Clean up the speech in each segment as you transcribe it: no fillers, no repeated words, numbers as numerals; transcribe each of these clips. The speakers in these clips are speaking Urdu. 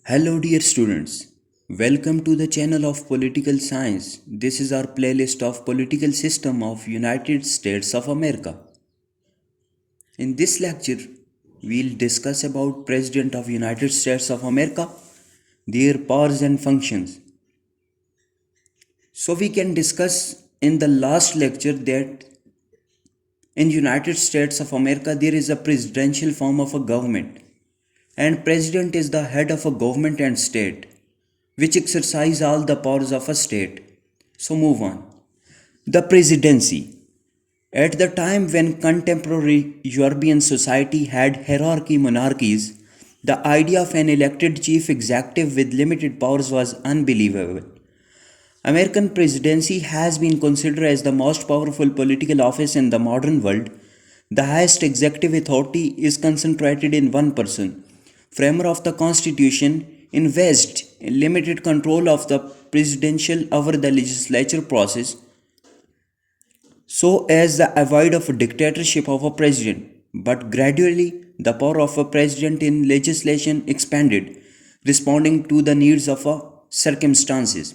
Hello, dear students. Welcome to the channel of Political Science. This is our playlist of political system of United States of America. In this lecture, we'll discuss about President of United States of America, their powers and functions. So we can discuss in the last lecture that in United States of America there is a presidential form of a government, and president is the head of a government and state which exercise all the powers of a state. So move on. The presidency. At the time when contemporary European society had hierarchy monarchies, the idea of an elected chief executive with limited powers was unbelievable. American presidency has been considered as the most powerful political office in the modern world. The highest executive authority is concentrated in one person. Framer of the Constitution invested in limited control of the presidential over the legislature process so as the avoid of a dictatorship of a president. But gradually, the power of a president in legislation expanded, responding to the needs of circumstances.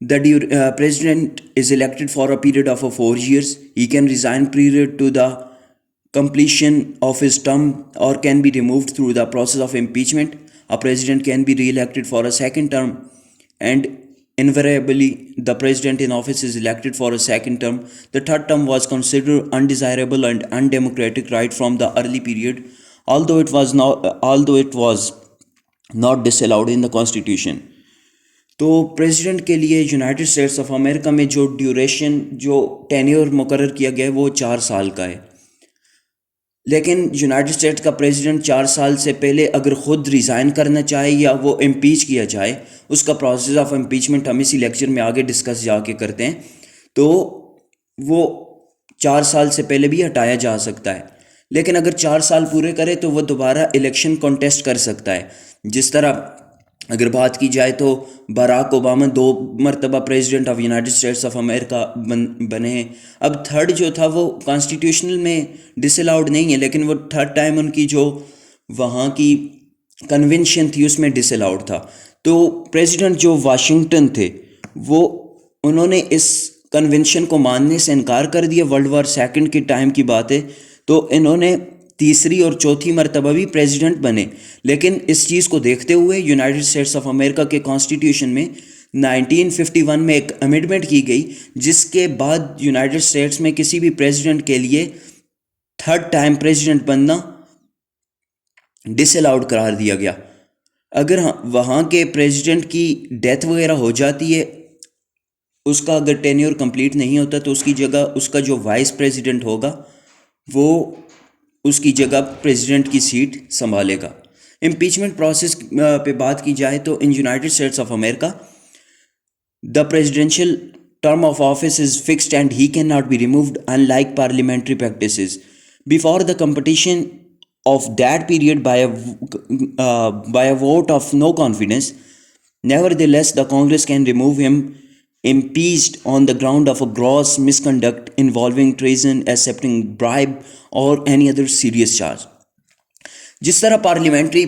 the president is elected for a period of 4 years. He can resign prior to the completion of his term or can be removed through the process of impeachment. A president can be re-elected for a second term, and invariably the president in office is elected for a second term. The third term was considered undesirable and undemocratic right from the early period, although it was not disallowed in the constitution. تو پریزیڈنٹ کے لیے یونائٹڈ اسٹیٹس آف امریکہ میں جو ڈیوریشن جو ٹینیور مقرر کیا گیا ہے وہ 4 سال کا ہے، لیکن یونائٹڈ اسٹیٹس کا پریزیڈنٹ 4 سال سے پہلے اگر خود ریزائن کرنا چاہے یا وہ امپیچ کیا جائے، اس کا پروسیس آف امپیچمنٹ ہم اسی لیکچر میں آگے ڈسکس جا کے کرتے ہیں، تو وہ 4 سال سے پہلے بھی ہٹایا جا سکتا ہے۔ لیکن اگر 4 سال پورے کرے تو وہ دوبارہ الیکشن کانٹیسٹ کر سکتا ہے۔ جس طرح اگر بات کی جائے تو باراک اوباما 2 مرتبہ president of United States of امریکہ بنے ہیں۔ اب تھرڈ جو تھا وہ کانسٹیٹیوشنل میں ڈس الاؤڈ نہیں ہے، لیکن وہ تھرڈ ٹائم ان کی جو وہاں کی کنونشن تھی اس میں ڈس الاؤڈ تھا۔ تو پریزیڈنٹ جو واشنگٹن تھے وہ انہوں نے اس کنونشن کو ماننے سے انکار کر دیا۔ ورلڈ وار سیکنڈ کے ٹائم کی بات ہے، تو انہوں نے تیسری اور چوتھی مرتبہ بھی پریزیڈنٹ بنے، لیکن اس چیز کو دیکھتے ہوئے یونائٹڈ اسٹیٹس آف امریکہ کے کانسٹیٹیوشن میں 1951 میں ایک امینڈمنٹ کی گئی، جس کے بعد یونائٹڈ اسٹیٹس میں کسی بھی پریزیڈنٹ کے لیے تھرڈ ٹائم پریزیڈنٹ بننا ڈس الاؤڈ قرار دیا گیا۔ اگر وہاں کے پریزیڈنٹ کی ڈیتھ وغیرہ ہو جاتی ہے، اس کا اگر ٹینیور کمپلیٹ نہیں ہوتا تو اس کی جگہ اس کا جو وائس پریزیڈنٹ ہوگا وہ اس کی جگہ پریزیڈنٹ کی سیٹ سنبھالے گا۔ امپیچمنٹ پروسیس پہ بات کی جائے تو in United States of America the presidential term of office is fixed and he can not be removed in like parliamentary practices before the competition of that period by a vote of no confidence. Nevertheless, the Congress can remove him impeached on the ground of a gross misconduct involving treason, accepting bribe, or any other serious charge. جس طرح پارلیمنٹری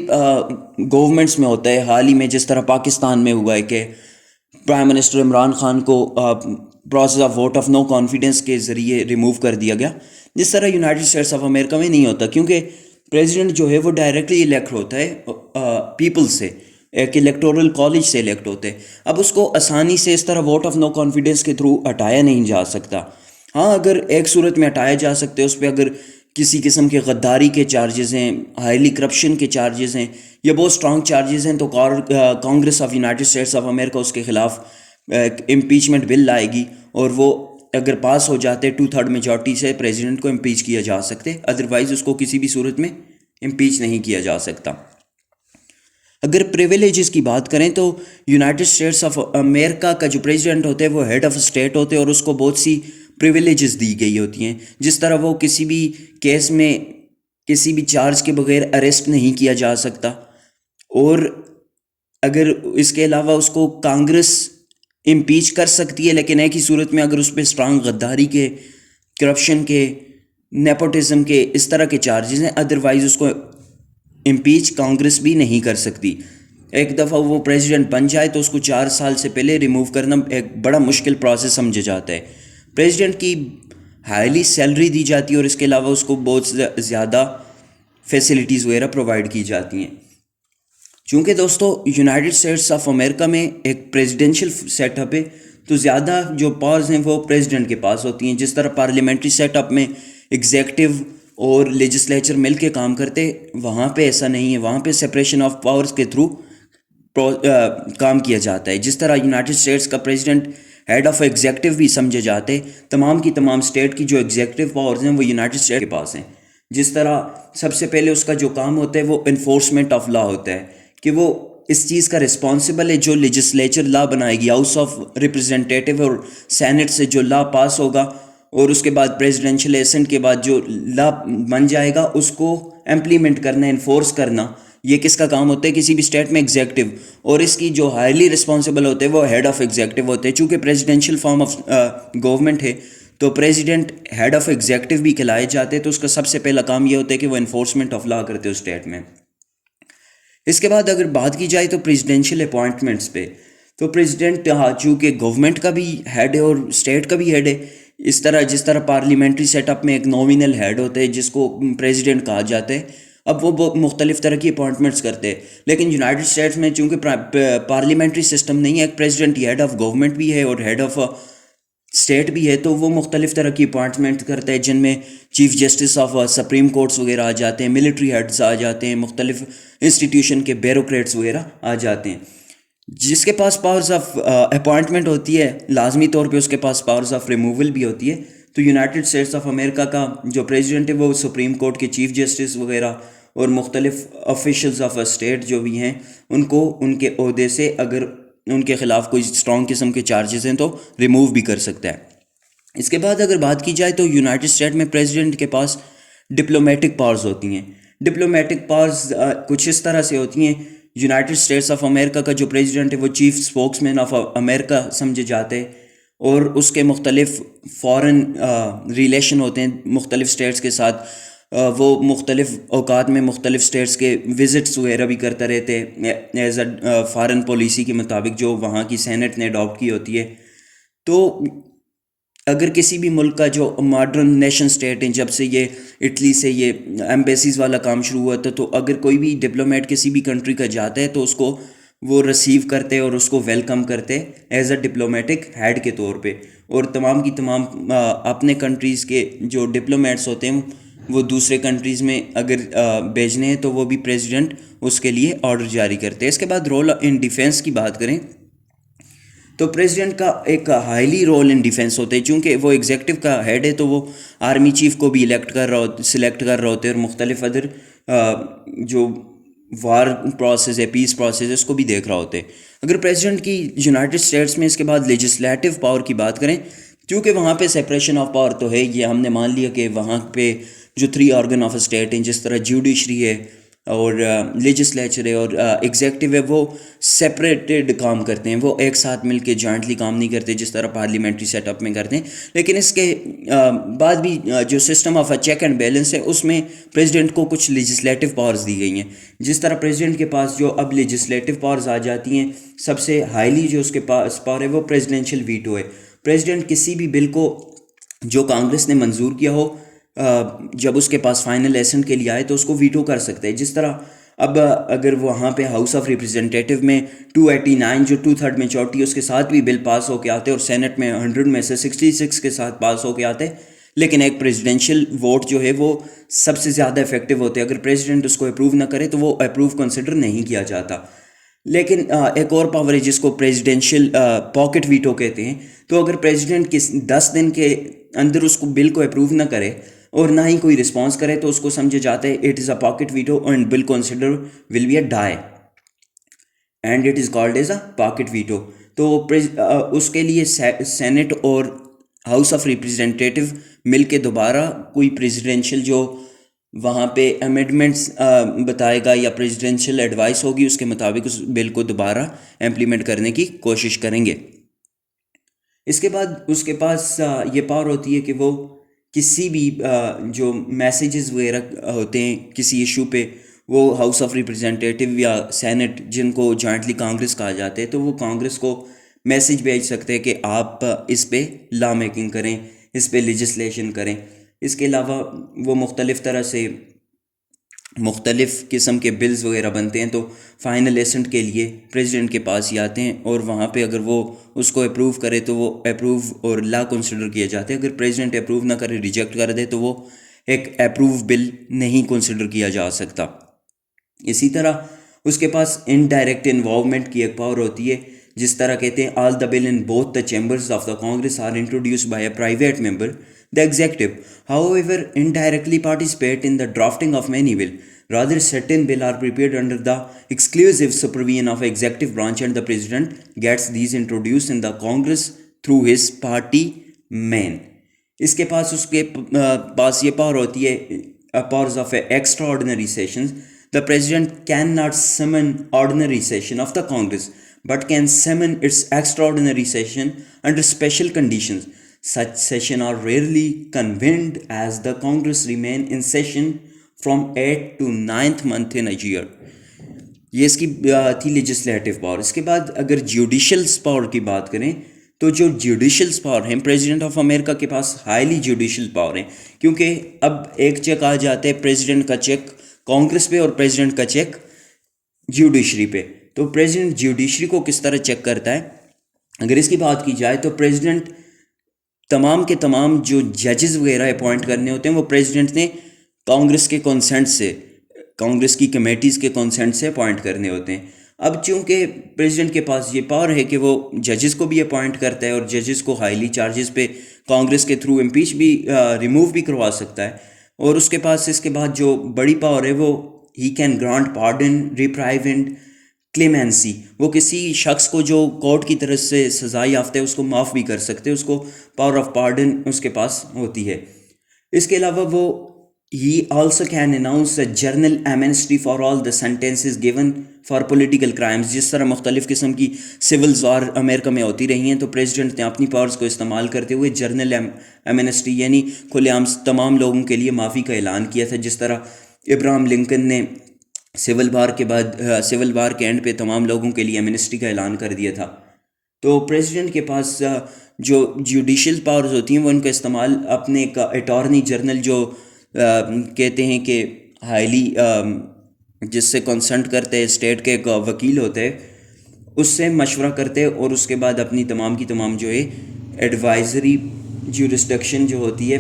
گورنمنٹس میں ہوتا ہے، حال ہی میں جس طرح پاکستان میں ہوا ہے کہ پرائم منسٹر عمران خان کو process of vote of no confidence کے ذریعے ریموو کر دیا گیا، جس طرح یونائٹڈ اسٹیٹس آف امریکہ میں نہیں ہوتا، کیونکہ پریزیڈنٹ جو ہے وہ ڈائریکٹلی الیکٹ ہوتا ہے پیپل سے، ایک الیکٹورل کالج سے الیکٹ ہوتے ہیں. اب اس کو آسانی سے اس طرح ووٹ آف نو کانفیڈنس کے تھرو ہٹایا نہیں جا سکتا. ہاں اگر ایک صورت میں ہٹایا جا سکتے، اس پہ اگر کسی قسم کے غداری کے چارجز ہیں، ہائیلی کرپشن کے چارجز ہیں یا بہت اسٹرانگ چارجز ہیں، تو Congress of United States of America اس کے خلاف امپیچمنٹ بل لائے گی، اور وہ اگر پاس ہو جاتے 2/3 میجورٹی سے پریزیڈنٹ کو امپیچ کیا جا سکتے، ادروائز اس کو کسی بھی صورت میں امپیچ نہیں کیا جا سکتا. اگر پریویلیجز کی بات کریں تو یونائٹڈ اسٹیٹس آف امریکہ کا جو پریزیڈنٹ ہوتے ہیں وہ ہیڈ آف اسٹیٹ ہوتے ہیں، اور اس کو بہت سی پریویلیجز دی گئی ہوتی ہیں، جس طرح وہ کسی بھی کیس میں کسی بھی چارج کے بغیر اریسٹ نہیں کیا جا سکتا، اور اگر اس کے علاوہ اس کو کانگریس امپیچ کر سکتی ہے، لیکن ایک ہی صورت میں اگر اس پہ اسٹرانگ غداری کے، کرپشن کے، نیپوٹزم کے اس طرح کے چارجز ہیں، ادروائز اس کو امپیچ کانگریس بھی نہیں کر سکتی. ایک دفعہ وہ پریزیڈنٹ بن جائے تو اس کو 4 سال سے پہلے ریموو کرنا ایک بڑا مشکل پروسیس سمجھا جاتا ہے. پریزیڈنٹ کی ہائیلی سیلری دی جاتی ہے، اور اس کے علاوہ اس کو بہت زیادہ فیسلٹیز وغیرہ پرووائڈ کی جاتی ہیں. چونکہ دوستو یونائٹڈ اسٹیٹس آف امریکہ میں ایک پریزیڈنشل سیٹ اپ ہے، تو زیادہ جو پاورز ہیں وہ پریزیڈنٹ کے پاس ہوتی ہیں. جس طرح پارلیمنٹری سیٹ اپ میں ایگزیکٹو اور لیجسلیچر مل کے کام کرتے، وہاں پہ ایسا نہیں ہے، وہاں پہ سپریشن آف پاورز کے تھرو کام کیا جاتا ہے. جس طرح یونائٹڈ اسٹیٹس کا پریزیڈنٹ ہیڈ آف ایگزیکٹو بھی سمجھے جاتے، تمام کی تمام اسٹیٹ کی جو ایگزیکٹو پاورز ہیں وہ یونائٹڈ اسٹیٹ کے پاس ہیں. جس طرح سب سے پہلے اس کا جو کام ہوتا ہے وہ انفورسمنٹ آف لا ہوتا ہے، کہ وہ اس چیز کا رسپانسبل ہے جو لیجسلیچر لا بنائے گی، ہاؤس آف ریپرزینٹیٹیو اور سینٹ سے جو لا پاس ہوگا، اور اس کے بعد پریزیڈنشل اسنٹ کے بعد جو لا بن جائے گا اس کو امپلیمنٹ کرنا، انفورس کرنا، یہ کس کا کام ہوتا ہے؟ کسی بھی اسٹیٹ میں ایگزیکٹو. اور اس کی جو ہائیلی رسپانسبل ہوتے ہیں وہ ہیڈ آف ایگزیکٹو ہوتے ہیں. چونکہ پریزیڈنشل فارم آف گورنمنٹ ہے تو پریزیڈنٹ ہیڈ آف ایگزیکٹو بھی کہلائے جاتے، تو اس کا سب سے پہلا کام یہ ہوتا ہے کہ وہ انفورسمنٹ آف لا کرتے ہو اسٹیٹ میں. اس کے بعد اگر بات کی جائے تو پریزیڈنشل اپوائنٹمنٹس پہ، تو پریزیڈنٹ چونکہ گورنمنٹ کا بھی ہیڈ ہے اور اسٹیٹ کا بھی ہیڈ ہے، جس طرح پارلیمنٹری سیٹ اپ میں ایک نومینل ہیڈ ہوتا ہے جس کو پریزیڈنٹ کہا جاتا ہے. اب وہ مختلف طرح کی اپوائنٹمنٹس کرتے ہیں، لیکن یونائٹڈ اسٹیٹس میں چونکہ پارلیمنٹری سسٹم نہیں ہے، ایک پریزیڈنٹ ہیڈ آف گورنمنٹ بھی ہے اور ہیڈ آف اسٹیٹ بھی ہے، تو وہ مختلف طرح کی اپوائنٹمنٹ کرتا ہے، جن میں chief justice of supreme courts وغیرہ آ جاتے ہیں، ملٹری ہیڈز آ جاتے ہیں، مختلف انسٹیٹیوشن کے بیوروکریٹس وغیرہ آ جاتے ہیں. جس کے پاس پاورز آف اپوائنٹمنٹ ہوتی ہے، لازمی طور پہ اس کے پاس پاورز آف ریموول بھی ہوتی ہے. تو یونائٹڈ اسٹیٹس آف امریکہ کا جو پریزیڈنٹ ہے وہ سپریم کورٹ کے چیف جسٹس وغیرہ اور مختلف آفیشلز آف اسٹیٹ جو بھی ہیں ان کو ان کے عہدے سے اگر ان کے خلاف کوئی اسٹرانگ قسم کے چارجز ہیں تو ریموو بھی کر سکتا ہے. اس کے بعد اگر بات کی جائے تو یونائٹڈ اسٹیٹ میں پریزیڈنٹ کے پاس ڈپلومیٹک پاورز ہوتی ہیں. ڈپلومیٹک پاورز کچھ اس طرح سے ہوتی ہیں، یونائٹڈ اسٹیٹس آف امریکہ کا جو پریزیڈنٹ ہے وہ chief spokesman of America سمجھے جاتے ہیں، اور اس کے مختلف فارن ریلیشن ہوتے ہیں مختلف اسٹیٹس کے ساتھ. وہ مختلف اوقات میں مختلف اسٹیٹس کے وزٹس وغیرہ بھی کرتا رہتے ہیں ایز اے فارن پالیسی کے مطابق جو وہاں کی سینٹ نے اڈاپٹ کی ہوتی ہے. تو اگر کسی بھی ملک کا جو ماڈرن نیشن اسٹیٹ ہیں، جب سے یہ اٹلی سے یہ ایمبیسیز والا کام شروع ہوا تھا، تو اگر کوئی بھی ڈپلومیٹ کسی بھی کنٹری کا جاتا ہے تو اس کو وہ ریسیو کرتے اور اس کو ویلکم کرتے ایز اے ڈپلومیٹک ہیڈ کے طور پہ. اور تمام کی تمام اپنے کنٹریز کے جو ڈپلومیٹس ہوتے ہیں وہ دوسرے کنٹریز میں اگر بھیجنے ہیں تو وہ بھی پریزیڈنٹ اس کے لیے آرڈر جاری کرتے ہیں. اس کے بعد رول ان ڈیفینس کی بات کریں تو پریزیڈنٹ کا ایک ہائیلی رول ان ڈیفینس ہوتا ہے. چونکہ وہ ایگزیکٹو کا ہیڈ ہے تو وہ آرمی چیف کو بھی سلیکٹ کر رہا ہوتے ہیں، اور مختلف ادر جو وار پروسیس ہے، پیس پروسیس ہے، اس کو بھی دیکھ رہا ہوتے ہیں. اگر پریزیڈنٹ کی یونائٹڈ اسٹیٹس میں اس کے بعد لیجسلیٹو پاور کی بات کریں، کیونکہ وہاں پہ سپریشن آف پاور تو ہے، یہ ہم نے مان لیا کہ وہاں پہ جو 3 آرگن آف اسٹیٹ ہیں، جس طرح جوڈیشری ہے، اور لیجسلیچر ہے اور ایگزیکٹو ہے وہ سپریٹڈ کام کرتے ہیں، وہ ایک ساتھ مل کے جوائنٹلی کام نہیں کرتے جس طرح پارلیمنٹری سیٹ اپ میں کرتے ہیں. لیکن اس کے بعد بھی جو system of check and balance ہے اس میں پریزیڈنٹ کو کچھ لیجسلیٹو پاورز دی گئی ہیں. جس طرح پریزیڈنٹ کے پاس جو اب لیجسلیٹو پاورز آ جاتی ہیں، سب سے ہائیلی جو اس کے پاس پاور ہے وہ پریزیڈینشیل ویٹو ہے. پریزیڈنٹ کسی بھی بل کو جو کانگریس نے منظور کیا ہو جب اس کے پاس فائنل ایسنٹ کے لیے آئے تو اس کو ویٹو کر سکتے ہیں. جس طرح اب اگر وہاں پہ ہاؤس آف ریپرزینٹیٹیو میں 289 جو 2/3 میجورٹی ہے اس کے ساتھ بھی بل پاس ہو کے آتے اور سینٹ میں 100 میں سے 66 کے ساتھ پاس ہو کے آتے، لیکن ایک پریزیڈینشیل ووٹ جو ہے وہ سب سے زیادہ افیکٹو ہوتے ہیں. اگر پریزیڈنٹ اس کو اپروو نہ کرے تو وہ اپروو کنسیڈر نہیں کیا جاتا. لیکن ایک اور پاور ہے جس کو پریزیڈینشیل پاکٹ ویٹو کہتے ہیں. تو اگر پریزیڈنٹ 10 دن کے اندر اس کو بل کو اپروو نہ کرے اور نہ ہی کوئی رسپانس کرے تو اس کو سمجھا جاتا ہے it is a pocket veto and bill consider will be a die and it is called as a pocket veto. تو اس کے لیے سینٹ اور ہاؤس آف ریپرزینٹیٹیو مل کے دوبارہ کوئی پریزیڈینشیل جو وہاں پہ امینڈمنٹس بتائے گا یا پریزیڈینشیل ایڈوائس ہوگی اس کے مطابق اس بل کو دوبارہ امپلیمنٹ کرنے کی کوشش کریں گے. اس کے بعد اس کے پاس یہ پاور ہوتی ہے کہ وہ کسی بھی جو میسیجز وغیرہ ہوتے ہیں کسی ایشو پہ، وہ ہاؤس آف ریپرزینٹیٹیو یا سینٹ جن کو جوائنٹلی کانگریس کہا جاتا ہے، تو وہ کانگریس کو میسیج بھیج سکتے ہیں کہ آپ اس پہ لا میکنگ کریں، اس پہ لیجسلیشن کریں. اس کے علاوہ وہ مختلف طرح سے مختلف قسم کے بلز وغیرہ بنتے ہیں تو فائنل ایسنٹ کے لیے پریزیڈنٹ کے پاس ہی آتے ہیں اور وہاں پہ اگر وہ اس کو اپروو کرے تو وہ اپروو اور لا کنسیڈر کیے جاتے ہیں. اگر پریزیڈنٹ اپروو نہ کرے، ریجیکٹ کر دے تو وہ ایک اپروو بل نہیں کنسیڈر کیا جا سکتا. اسی طرح اس کے پاس انڈائریکٹ انوالومنٹ کی ایک پاور ہوتی ہے. جس طرح کہتے ہیں all the bill in both the chambers of the Congress are introduced by a private member the executive, however, indirectly participate in the drafting of many bill. Rather, certain bill are prepared under the exclusive supervision of executive branch and the president gets these introduced in the Congress through his party man. اس کے پاس یہ پاور ہوتی ہے powers of extraordinary sessions. The president cannot summon ordinary session of the Congress but can summon its extraordinary session under special conditions. Such sessions are rarely convened as the Congress remain in session from 8th to 9th month in a year. یہ اس کی تھی لیجسلیٹو پاور. اس کے بعد اگر جوڈیشلس پاور کی بات کریں تو جو جوڈیشلس پاور ہیں پریزیڈنٹ آف امریکہ کے پاس ہائیلی جوڈیشل پاور ہیں، کیونکہ اب ایک چیک آ جاتا ہے پریزیڈنٹ کا چیک کانگریس پہ اور پریزیڈنٹ کا چیک جوڈیشری پہ. تو پریزیڈنٹ جوڈیشری کو کس طرح چیک کرتا ہے؟ اگر اس کی بات کی جائے تو پریزیڈنٹ تمام کے تمام جو ججز وغیرہ اپوائنٹ کرنے ہوتے ہیں وہ پریزیڈنٹ نے کانگریس کے کنسنٹ سے، کانگریس کی کمیٹیز کے کنسنٹ سے اپوائنٹ کرنے ہوتے ہیں. اب چونکہ پریزیڈنٹ کے پاس یہ پاور ہے کہ وہ ججز کو بھی اپوائنٹ کرتا ہے اور ججز کو ہائیلی چارجز پہ کانگریس کے تھرو امپیچ بھی ریموو بھی کروا سکتا ہے. اور اس کے پاس اس کے بعد جو بڑی پاور ہے وہ he can grant pardon, reprieve and clemency. وہ کسی شخص کو جو کورٹ کی طرف سے سزا یافتہ ہے اس کو معاف بھی کر سکتے، اس کو پاور آف پارڈن اس کے پاس ہوتی ہے. اس کے علاوہ وہ he also can announce a general amnesty for all the sentences given for political crimes. جس طرح مختلف قسم کی سولز وار امریکہ میں ہوتی رہی ہیں تو پریزیڈنٹ نے اپنی پاورز کو استعمال کرتے ہوئے جرنل ایمنسٹی یعنی کھلے عام تمام لوگوں کے لیے معافی کا اعلان کیا تھا. جس طرح ابراہم لنکن نے سول وار کے بعد سول وار کے اینڈ پہ تمام لوگوں کے لیے ایمنسٹی کا اعلان کر دیا تھا. تو پریزیڈنٹ کے پاس جو جوڈیشل پاورز ہوتی ہیں وہ ان کا استعمال اپنے اٹارنی جنرل جو کہتے ہیں کہ ہائیلی جس سے کنسلٹ کرتے ہیں اسٹیٹ کے ایک وکیل ہوتے ہیں اس سے مشورہ کرتے ہیں اور اس کے بعد اپنی تمام کی تمام جو ہے ایڈوائزری جورسڈکشن جو ہوتی ہے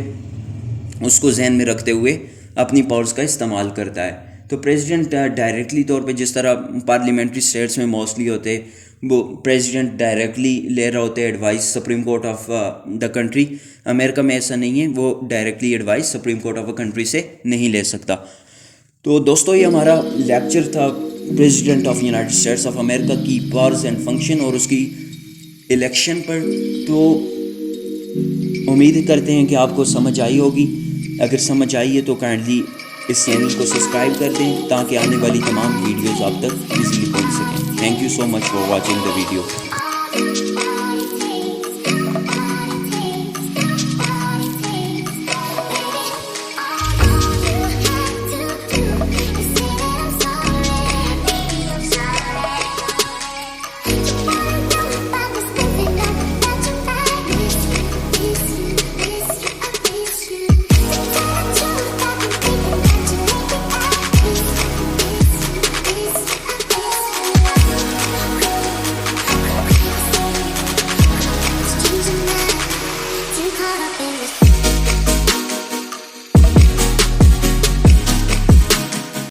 اس کو ذہن میں رکھتے ہوئے اپنی پاورز کا استعمال کرتا ہے. تو پریزیڈنٹ ڈائریکٹلی طور پہ جس طرح پارلیمنٹری اسٹیٹس میں موسٹلی ہوتے وہ پریزیڈنٹ ڈائریکٹلی لے رہا ہوتے advice Supreme Court of the country. امریکہ میں ایسا نہیں ہے، وہ directly advice Supreme Court of a country سے نہیں لے سکتا. تو دوستو یہ ہمارا لیکچر تھا president of United States of امریکہ کی پاورز اینڈ فنکشن اور اس کی الیکشن پر. تو امید کرتے ہیں کہ آپ کو سمجھ آئی ہوگی. اگر سمجھ آئی ہے تو کائنڈلی اس چینل کو سبسکرائب کر دیں تاکہ آنے والی تمام ویڈیوز آپ تک ایزیلی پہنچ سکیں. Thank you so much for watching the video.